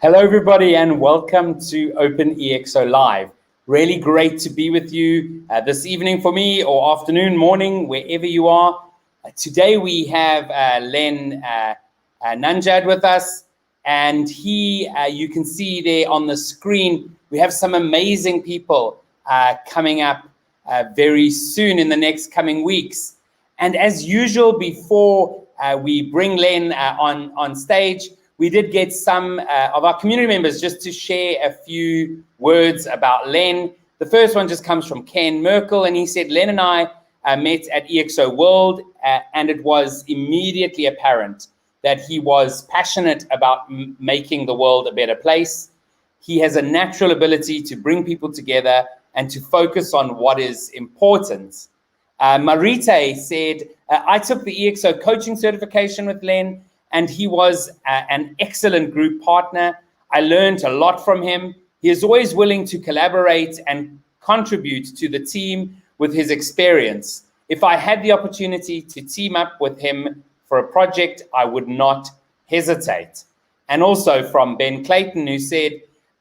Hello, everybody, and welcome to OpenExO Live. Really great to be with you this evening for me, or afternoon, morning, wherever you are. Today we have Len Nanjad with us, and you can see there on the screen, we have some amazing people coming up very soon in the next coming weeks. And as usual, before we bring Len on stage, we did get some of our community members just to share a few words about Len. The first one just comes from Ken Merkel, and he said, Len and I met at ExO World, and it was immediately apparent that he was passionate about making the world a better place. He has a natural ability to bring people together and to focus on what is important. Marite said, I took the ExO coaching certification with Len, and he was an excellent group partner. I learned a lot from him. He is always willing to collaborate and contribute to the team with his experience. If I had the opportunity to team up with him for a project, I would not hesitate. And also from Ben Clayton, who said,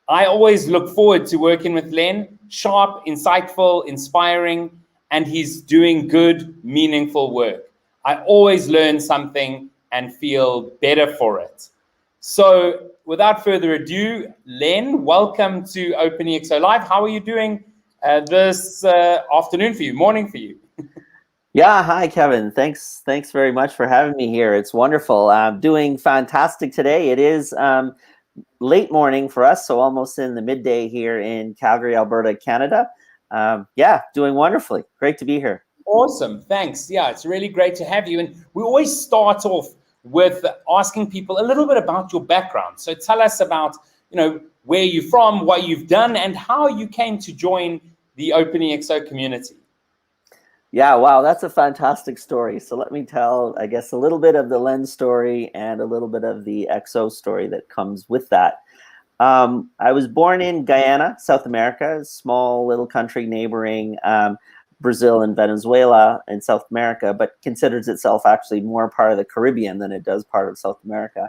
I always look forward to working with Len, sharp, insightful, inspiring, and he's doing good, meaningful work. I always learn something and feel better for it. So without further ado, Len, welcome to OpenExO Live. How are you doing this afternoon for you, morning for you? Yeah, hi, Kevin. Thanks very much for having me here. It's wonderful. I'm doing fantastic today. It is late morning for us, so almost in the midday here in Calgary, Alberta, Canada. Yeah, doing wonderfully. Great to be here. Awesome, thanks. Yeah, it's really great to have you. And we always start off with asking people a little bit about your background. So tell us about, where you're from, what you've done, and how you came to join the OpenExO community. Yeah, wow, that's a fantastic story. So let me tell, I guess, a little bit of the Len story and a little bit of the ExO story that comes with that. I was born in Guyana, South America, a small little country neighboring Brazil and Venezuela in South America, but considers itself actually more part of the Caribbean than it does part of South America.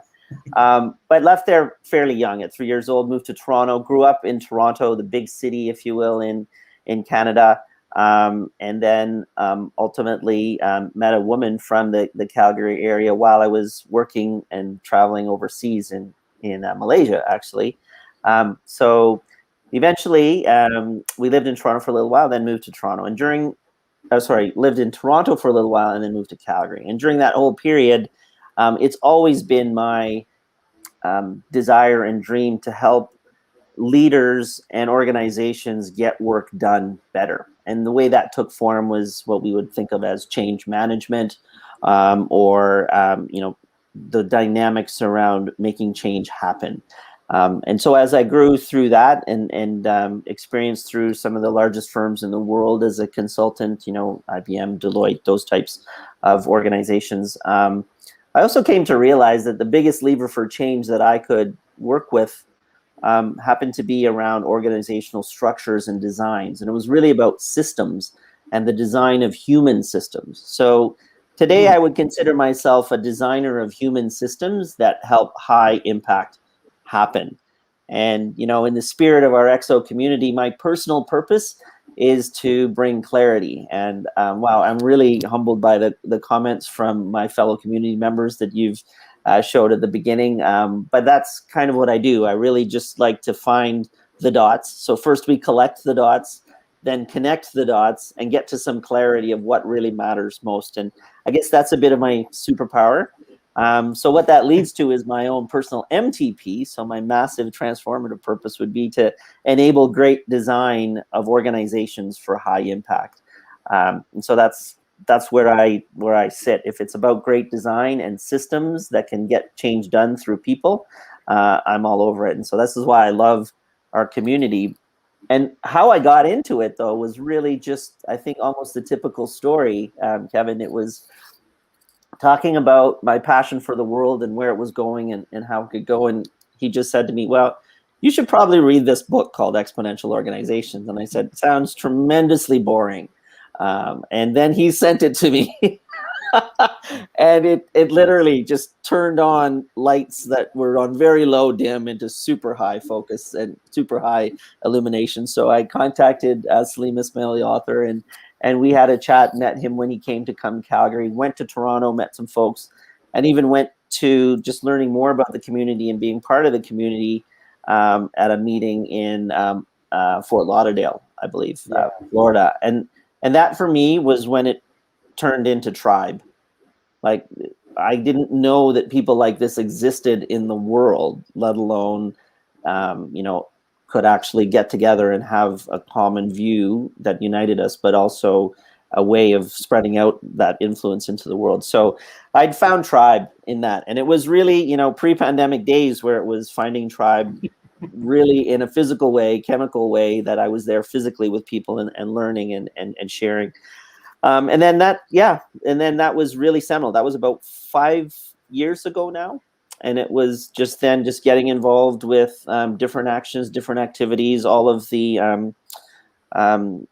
But left there fairly young at 3 years old, moved to Toronto, grew up in Toronto, the big city, if you will, in Canada. And then ultimately met a woman from the Calgary area while I was working and traveling overseas in Malaysia, actually. So eventually, we lived in Toronto for a little while, then moved to Toronto. And lived in Toronto for a little while and then moved to Calgary. And during that whole period, it's always been my desire and dream to help leaders and organizations get work done better. And the way that took form was what we would think of as change management, or the dynamics around making change happen. And so as I grew through that and experienced through some of the largest firms in the world as a consultant, IBM, Deloitte, those types of organizations, I also came to realize that the biggest lever for change that I could work with happened to be around organizational structures and designs. And it was really about systems and the design of human systems. So today I would consider myself a designer of human systems that help high impact happen. And, in the spirit of our ExO community, my personal purpose is to bring clarity. And wow, I'm really humbled by the comments from my fellow community members that you've showed at the beginning. But that's kind of what I do. I really just like to find the dots. So first we collect the dots, then connect the dots and get to some clarity of what really matters most. And I guess that's a bit of my superpower. So what that leads to is my own personal MTP. So my massive transformative purpose would be to enable great design of organizations for high impact. And so that's where I sit. If it's about great design and systems that can get change done through people, I'm all over it. And so this is why I love our community. And how I got into it, though, was really just, I think, almost the typical story, Kevin. It was talking about my passion for the world and where it was going and how it could go. And he just said to me, well, you should probably read this book called Exponential Organizations. And I said, sounds tremendously boring. And then he sent it to me. And it literally just turned on lights that were on very low dim into super high focus and super high illumination. So I contacted Salim Ismail, the author, and we had a chat, met him when he came to come Calgary, went to Toronto, met some folks, and even went to just learning more about the community and being part of the community at a meeting in Fort Lauderdale, I believe, Florida. And that for me was when it turned into tribe. Like, I didn't know that people like this existed in the world, let alone, could actually get together and have a common view that united us, but also a way of spreading out that influence into the world. So I'd found tribe in that. And it was really, pre-pandemic days where it was finding tribe really in a physical way, chemical way, that I was there physically with people and learning and sharing. And then that was really seminal. That was about 5 years ago now. And it was just getting involved with different actions, different activities, all of the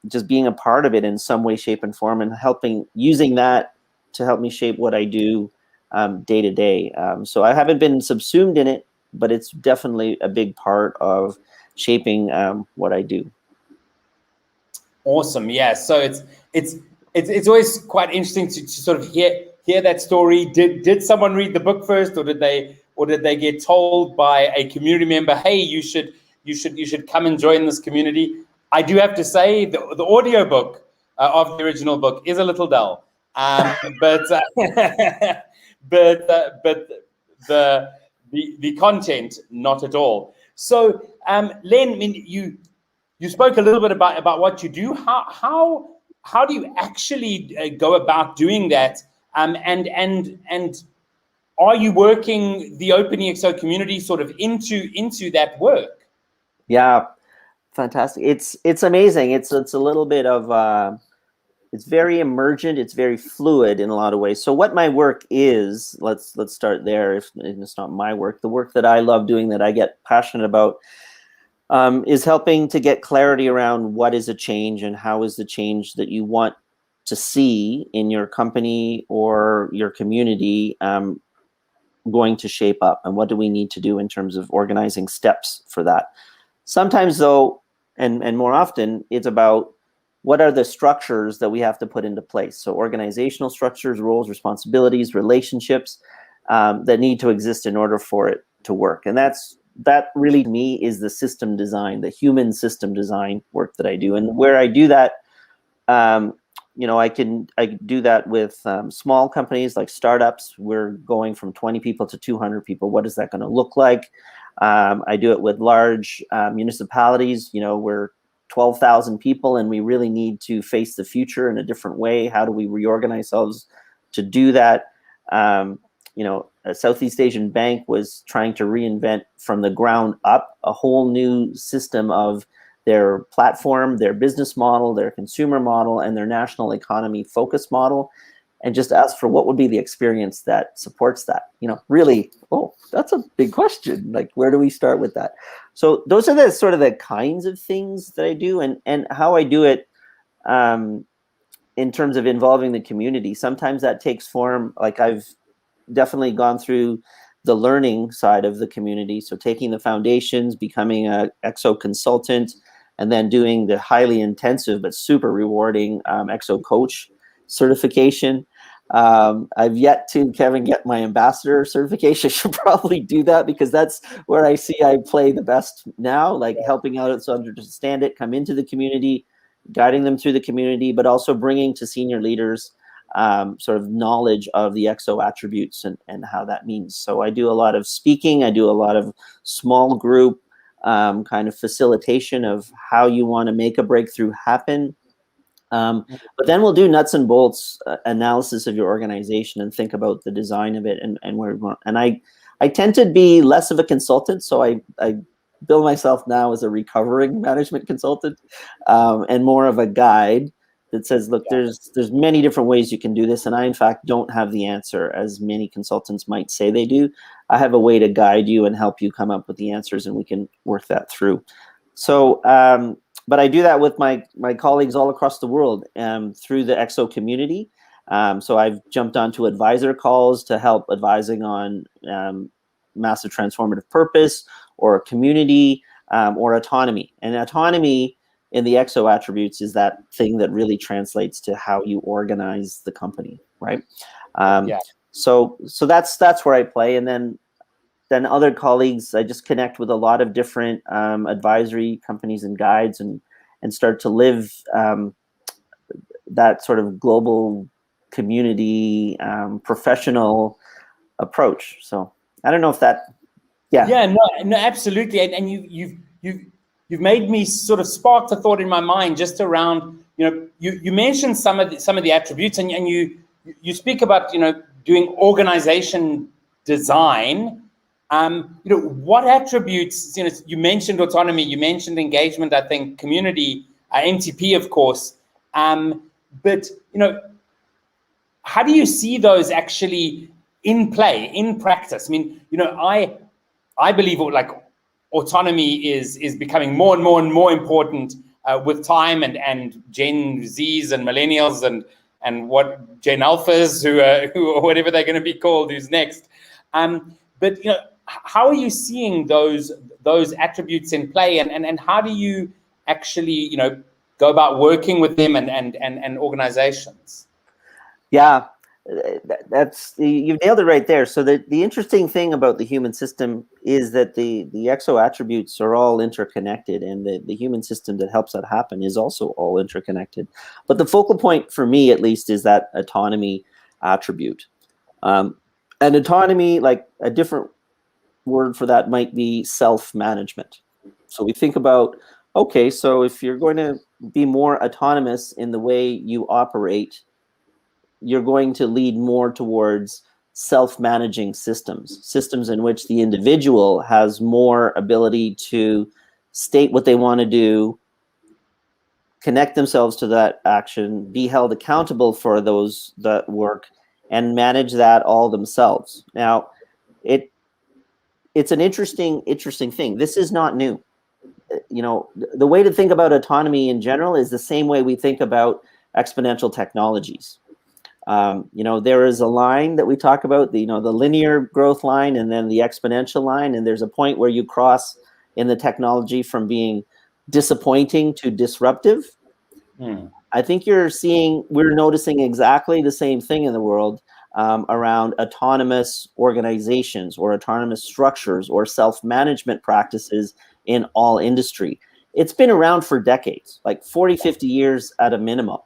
just being a part of it in some way, shape, and form, and using that to help me shape what I do day to day. So I haven't been subsumed in it, but it's definitely a big part of shaping what I do. Awesome. Yeah. So it's always quite interesting to sort of hear that story. Did someone read the book first, or did they get told by a community member, hey, you should come and join this community? I do have to say the audio book of the original book is a little dull, but the content not at all. So Len, I mean, you spoke a little bit about what you do. How do you actually go about doing that? And are you working the OpenExO community sort of into that work? Yeah, fantastic. It's amazing. It's a little bit of it's very emergent. It's very fluid in a lot of ways. So what my work is, let's start there. If it's not my work, the work that I love doing, that I get passionate about, is helping to get clarity around what is a change and how is the change that you want to see in your company or your community going to shape up, and what do we need to do in terms of organizing steps for that. Sometimes though, and more often, it's about what are the structures that we have to put into place. So organizational structures, roles, responsibilities, relationships that need to exist in order for it to work. And that really, to me, is the system design, the human system design work that I do. And where I do that, I do that with small companies like startups. We're going from 20 people to 200 people. What is that going to look like? I do it with large municipalities. We're 12,000 people and we really need to face the future in a different way. How do we reorganize ourselves to do that? A Southeast Asian bank was trying to reinvent from the ground up a whole new system of their platform, their business model, their consumer model, and their national economy focus model, and just ask for what would be the experience that supports that. Really, that's a big question. Like, where do we start with that? So those are the sort of the kinds of things that I do, and how I do it in terms of involving the community. Sometimes that takes form, like I've definitely gone through the learning side of the community. So taking the foundations, becoming a ExO consultant, and then doing the highly intensive but super rewarding ExO coach certification. I've yet to, Kevin, get my ambassador certification. I should probably do that, because that's where I see I play the best now, like helping out so understand it, come into the community, guiding them through the community, but also bringing to senior leaders sort of knowledge of the ExO attributes and how that means. So I do a lot of speaking. I do a lot of small group kind of facilitation of how you want to make a breakthrough happen. But then we'll do nuts and bolts analysis of your organization and think about the design of it and where we want. And I tend to be less of a consultant, so I bill myself now as a recovering management consultant, and more of a guide that says, look, there's many different ways you can do this, and I in fact don't have the answer, as many consultants might say they do. I have a way to guide you and help you come up with the answers, and we can work that through. So but I do that with my colleagues all across the world through the ExO community. So I've jumped onto advisor calls to help advising on massive transformative purpose or community or autonomy. And autonomy in the ExO attributes is that thing that really translates to how you organize the company, right? Yeah. So that's where I play. And then other colleagues, I just connect with a lot of different advisory companies and guides and start to live that sort of global community professional approach. So I don't know if that, Yeah, no, absolutely. And you've made me sort of sparked a thought in my mind just around, you mentioned some of the attributes, and you speak about, doing organization design. What attributes, you mentioned autonomy, you mentioned engagement, I think community, MTP, of course. But, how do you see those actually in play, in practice? I mean, I believe like autonomy is becoming more and more and more important with time, and Gen Zs and millennials and what Gen Alphas who whatever they're going to be called, who's next. But how are you seeing those attributes in play, and how do you actually go about working with them and organizations? Yeah, that's you've nailed it right there. So the interesting thing about the human system is that the ExO attributes are all interconnected, and the human system that helps that happen is also all interconnected. But the focal point for me, at least, is that autonomy attribute. And autonomy, like a different word for that might be self-management. So we think about, okay, so if you're going to be more autonomous in the way you operate, you're going to lead more towards self-managing systems in which the individual has more ability to state what they want to do, connect themselves to that action, be held accountable for that work, and manage that all themselves. Now, it's an interesting thing. This is not new. The way to think about autonomy in general is the same way we think about exponential technologies. There is a line that we talk about, the linear growth line and then the exponential line. And there's a point where you cross in the technology from being disappointing to disruptive. I think we're noticing exactly the same thing in the world around autonomous organizations or autonomous structures or self-management practices in all industry. It's been around for decades, like 40, 50 years at a minimum,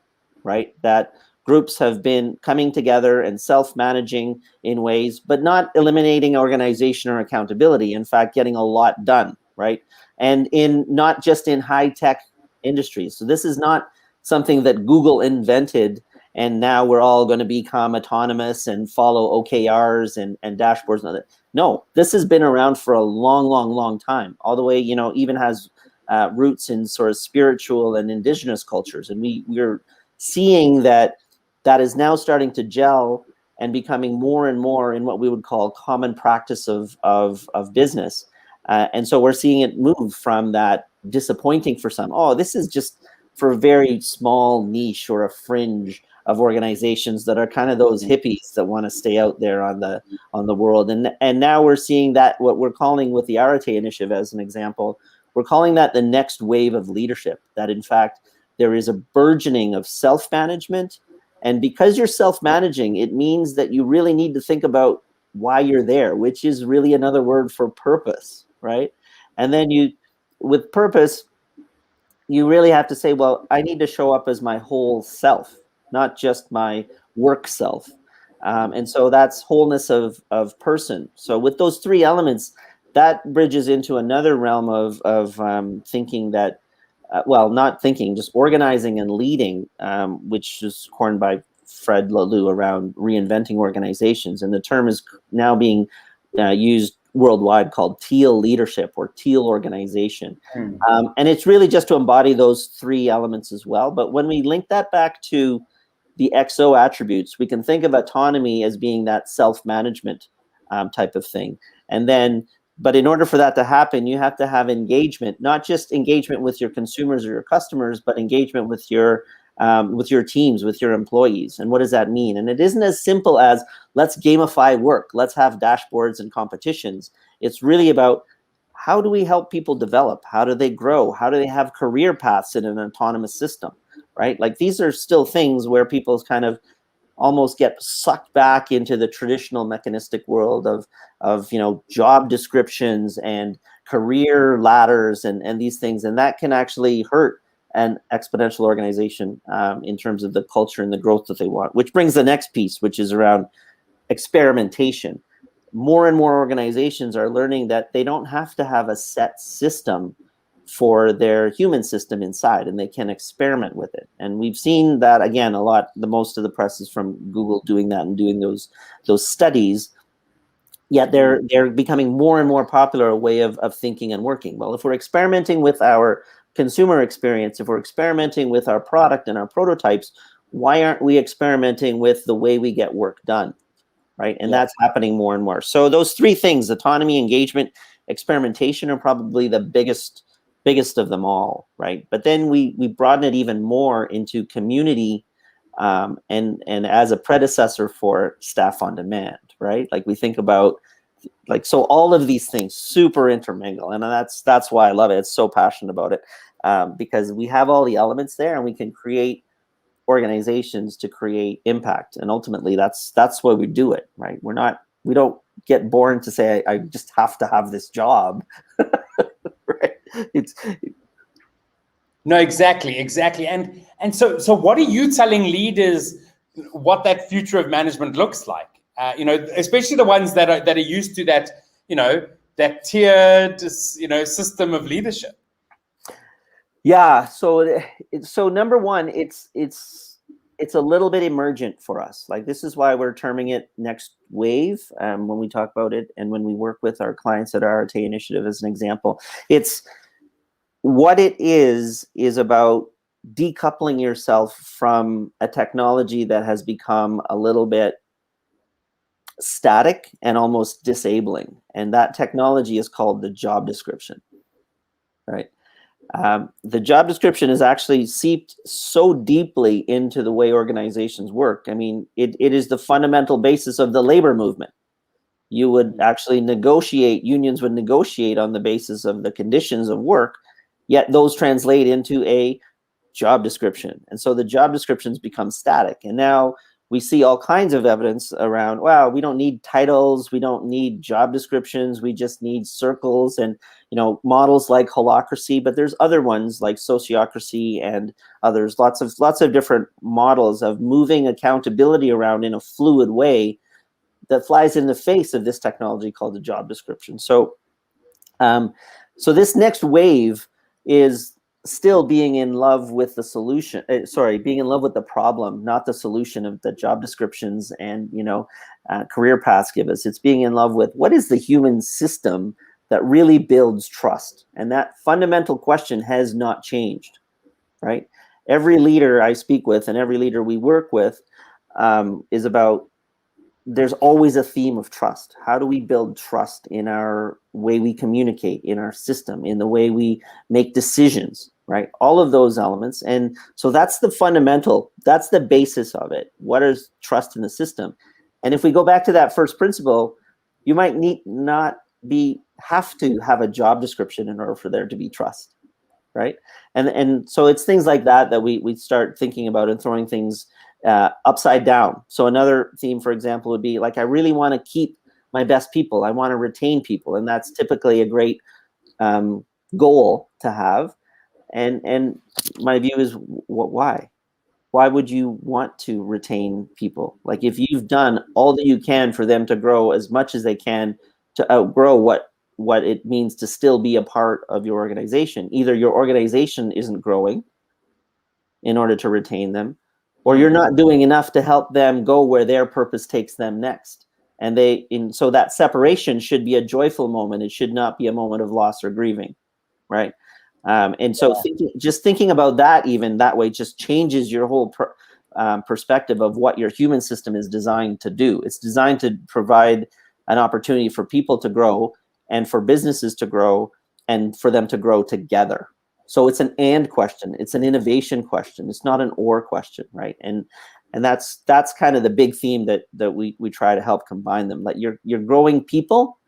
right? That groups have been coming together and self-managing in ways, but not eliminating organization or accountability. In fact, getting a lot done, right? And not just in high-tech industries. So this is not something that Google invented and now we're all going to become autonomous and follow OKRs and dashboards and all that. No, this has been around for a long, long, long time. All the way, even has roots in sort of spiritual and indigenous cultures. And we're seeing that is now starting to gel and becoming more and more in what we would call common practice of business. And so we're seeing it move from that disappointing for some. Oh, this is just for a very small niche or a fringe of organizations that are kind of those hippies that want to stay out there on the world. And now we're seeing that, what we're calling with the Arate initiative as an example, we're calling that the next wave of leadership, that in fact, there is a burgeoning of self-management. And because you're self-managing, it means that you really need to think about why you're there, which is really another word for purpose, right? And then with purpose, you really have to say, well, I need to show up as my whole self, not just my work self. And so that's wholeness of person. So with those three elements, that bridges into another realm of thinking that, not thinking, just organizing and leading, which is coined by Fred Laloux around reinventing organizations. And the term is now being used worldwide, called teal leadership or teal organization. And it's really just to embody those three elements as well. But when we link that back to the ExO attributes, we can think of autonomy as being that self-management type of thing. And then, but in order for that to happen, you have to have engagement, not just engagement with your consumers or your customers, but engagement with your with your teams, with your employees. And what does that mean? And it isn't as simple as let's gamify work, let's have dashboards and competitions. It's really about how do we help people develop? How do they grow? How do they have career paths in an autonomous system, right? Like these are still things where people kind of almost get sucked back into the traditional mechanistic world of job descriptions and career ladders and these things, and that can actually hurt an exponential organization in terms of the culture and the growth that they want. Which brings the next piece, which is around experimentation. More and more organizations are learning that they don't have to have a set system for their human system inside, and they can experiment with it. And we've seen that again a lot. The most of the press is from Google doing that and doing those studies. Yet they're becoming more and more popular a way of thinking and working. Well, if we're experimenting with our consumer experience, if we're experimenting with our product and our prototypes, why aren't we experimenting with the way we get work done, right? And that's happening more and more. So those three things, autonomy, engagement, experimentation, are probably the biggest of them all, right? But then we broaden it even more into community and as a predecessor for staff on demand, right? Like we think about, like, so all of these things super intermingle, and that's why I love it. It's so passionate about it because we have all the elements there, and we can create organizations to create impact, and ultimately that's why we do it, right? We don't get born to say I just have to have this job. Right? No, exactly. And so what are you telling leaders what that future of management looks like? Especially the ones that are used to that, that tiered, system of leadership. Yeah. So number one, it's a little bit emergent for us. Like this is why we're terming it next wave when we talk about it, and when we work with our clients at our RTA initiative as an example. It's what it is about decoupling yourself from a technology that has become a little bit static and almost disabling. And that technology is called the job description, right? The job description is actually seeped so deeply into the way organizations work. I mean, it is the fundamental basis of the labor movement. You would actually negotiate, unions would negotiate on the basis of the conditions of work, yet those translate into a job description. And so the job descriptions become static. And now we see all kinds of evidence around, wow, we don't need titles, we don't need job descriptions, we just need circles and models like holacracy, but there's other ones like sociocracy and others, lots of different models of moving accountability around in a fluid way that flies in the face of this technology called the job description. So this next wave is still being in love with the solution, being in love with the problem, not the solution of the job descriptions and, career paths give us. It's being in love with what is the human system that really builds trust. And that fundamental question has not changed, right? Every leader I speak with and every leader we work with is about, there's always a theme of trust. How do we build trust in our way we communicate, in our system, in the way we make decisions, right? All of those elements. And so that's the fundamental, that's the basis of it. What is trust in the system? And if we go back to that first principle, you might have to have a job description in order for there to be trust, right? And so it's things like that we start thinking about and throwing things upside down. So another theme, for example, would be like, I really want to keep my best people. I want to retain people. And that's typically a great goal to have. And my view is, why? Why would you want to retain people? Like if you've done all that you can for them to grow as much as they can to outgrow what it means to still be a part of your organization, either your organization isn't growing in order to retain them, or you're not doing enough to help them go where their purpose takes them next. And so that separation should be a joyful moment. It should not be a moment of loss or grieving, right? And so thinking about that even that way just changes your whole perspective of what your human system is designed to do. It's designed to provide an opportunity for people to grow and for businesses to grow and for them to grow together. So it's an and question. It's an innovation question. It's not an or question, right? And that's kind of the big theme that we try to help combine them. Like you're growing people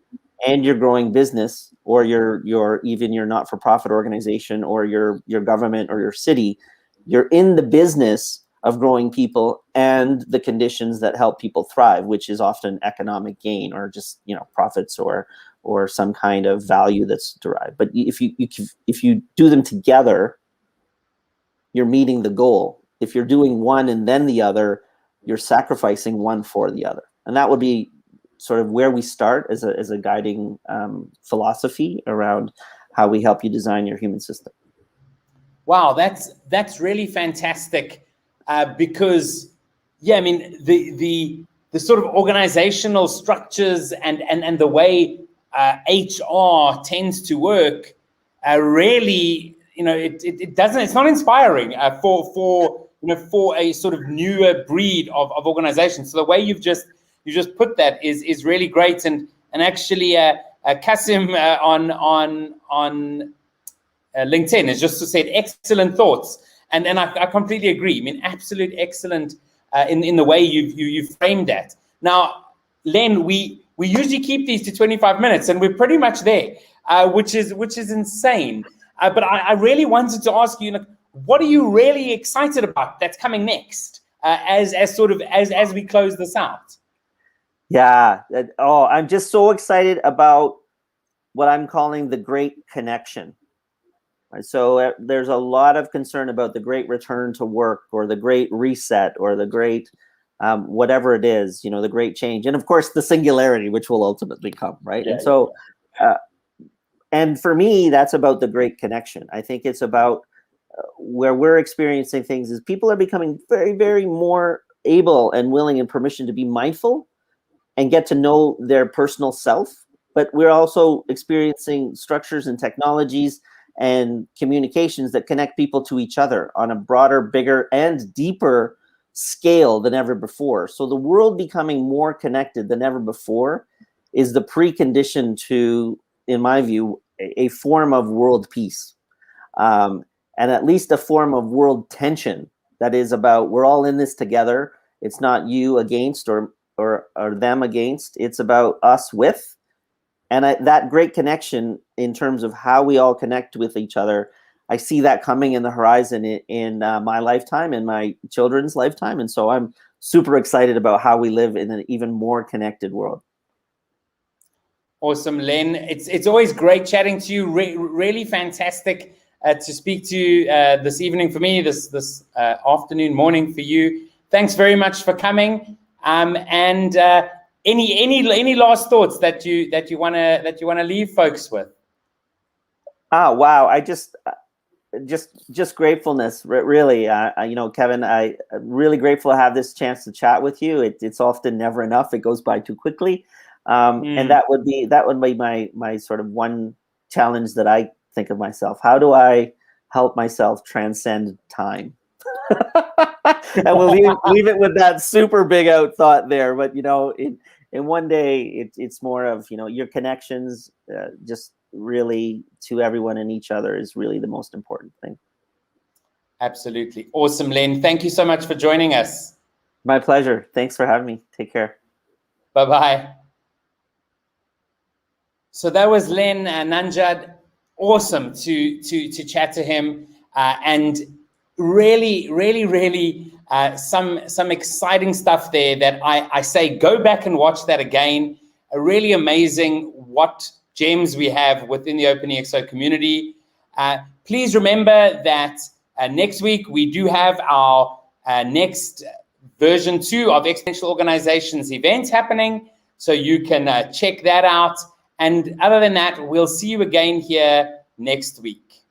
and you're growing business, or you're even your not-for-profit organization or your government or your city. You're in the business of growing people and the conditions that help people thrive, which is often economic gain or just, profits or some kind of value that's derived. But if you do them together, you're meeting the goal. If you're doing one and then the other, you're sacrificing one for the other. And that would be sort of where we start as a guiding philosophy around how we help you design your human system. Wow, that's really fantastic, because I mean the sort of organizational structures and the way HR tends to work really, it's not inspiring for a sort of newer breed of organization. So the way you just put that is really great, and actually Kasim on LinkedIn has just said excellent thoughts, and I completely agree. I mean, absolute excellent in the way you framed that. Now, Len, we usually keep these to 25 minutes, and we're pretty much there, which is insane. But I really wanted to ask you, what are you really excited about that's coming next, as we close this out? Yeah. I'm just so excited about what I'm calling the great connection. So there's a lot of concern about the great return to work or the great reset or the great whatever it is, the great change. And of course, the singularity, which will ultimately come, right? Yeah, and so, and for me, that's about the great connection. I think it's about where we're experiencing things is people are becoming very, very more able and willing and permission to be mindful and get to know their personal self. But we're also experiencing structures and technologies and communications that connect people to each other on a broader, bigger, and deeper scale than ever before. So the world becoming more connected than ever before is the precondition to, in my view, a form of world peace, and at least a form of world tension that is about we're all in this together. It's not you against or them against. It's about us with. And that great connection in terms of how we all connect with each other, I see that coming in the horizon in my lifetime and my children's lifetime. And so I'm super excited about how we live in an even more connected world. Awesome, Len. It's always great chatting to you. Really fantastic to speak to you this evening for me, this afternoon, morning for you. Thanks very much for coming. Any last thoughts that you wanna leave folks with? Wow! I just gratefulness, really. Kevin, I'm really grateful to have this chance to chat with you. It's often never enough. It goes by too quickly, and that would be my sort of one challenge that I think of myself. How do I help myself transcend time? And we'll leave it with that super big out thought there. But in one day, it's more of your connections, just really to everyone and each other is really the most important thing. Absolutely. Awesome, Len. Thank you so much for joining us. My pleasure. Thanks for having me. Take care. Bye-bye. So that was Len Nanjad. Awesome to chat to him, and really some exciting stuff there that I say go back and watch that again. Really amazing what gems we have within the OpenExO community. Please remember that next week we do have our next version 2 of Exponential Organizations event happening, so you can check that out. And other than that, we'll see you again here next week.